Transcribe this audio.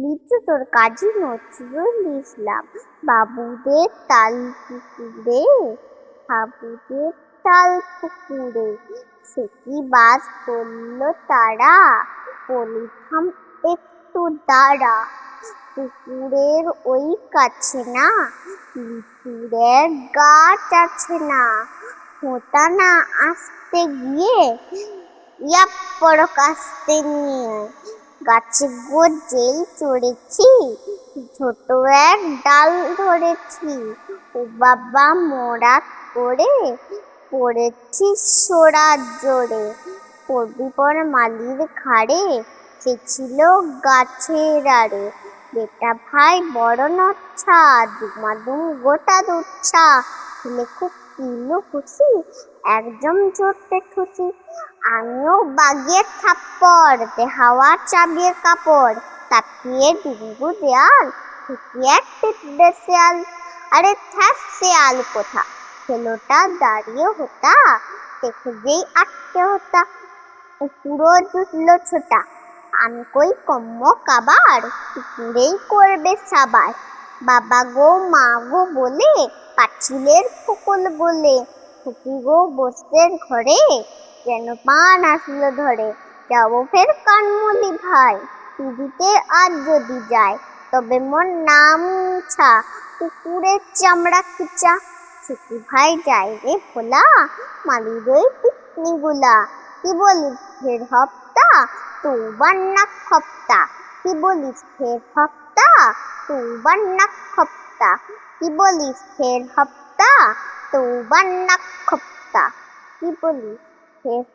লিচু তোর কাজী নজরুল ইসলাম বাবুদের তাল পুকুরে হাবুদের তাল পুকুরে সে কি বাস বললো তারা বলি থাম একটু দাঁড়া পুকুরের ওই কাছে না লিচুরের গাছ আছে না হোতা না আসতে গিয়ে ইয়াপ পড়ক আসতে নিয়ে গাছে যেই চড়েছি ছোট এক ডাল ধরেছি ও বাবা মোড়া করে পড়েছি সোড়া জোরে পড়বি পর মালির ঘাড়ে সে ছিল গাছের আড়ে বেটা ভাই বড় নচ্ছা দুমাদুম গোটা দুচ্ছা ছেলে খুব কিলো খুশি একদম জোরতে খুশি আমিও বাগিয়ে থাপ্পড় হাওয়া চাবিয়ে কাপড় তাকিয়ে ডিঙ্গু দেয়াল ঠুকিয়ে টিপড়ে শেয়াল আরে থ্যাস শেয়াল কোথা ছেলেটা দাঁড়িয়ে হোতা দেখে যেই আটকে হোতা পুরো জুটলো ছোটা আমি কই কম্ম কাবার পুকুরেই করবে সাবার বাবা গো মা গো বলে পাঁচিলের ফোকল বলে খুকি গো বসতের ঘরে যেন পান আসলো ধরে যাবো ফের কানমুলি ভাই টিভিতে আজ যদি যায় তবে মোর নাম ছা পুকুরের চামড়া খিচা সুখী ভাই যাই রে ভোলা মালির ওই পিকনি গুলা কি বলিস ফের হপ্তা তুবার নাক হপ্তা কি বলিস ফের হপ্তা তুবার নাক হপ্তা কি বলিস ফের হপ্তা তুবার নাক হপ্তা কি বলিস ফের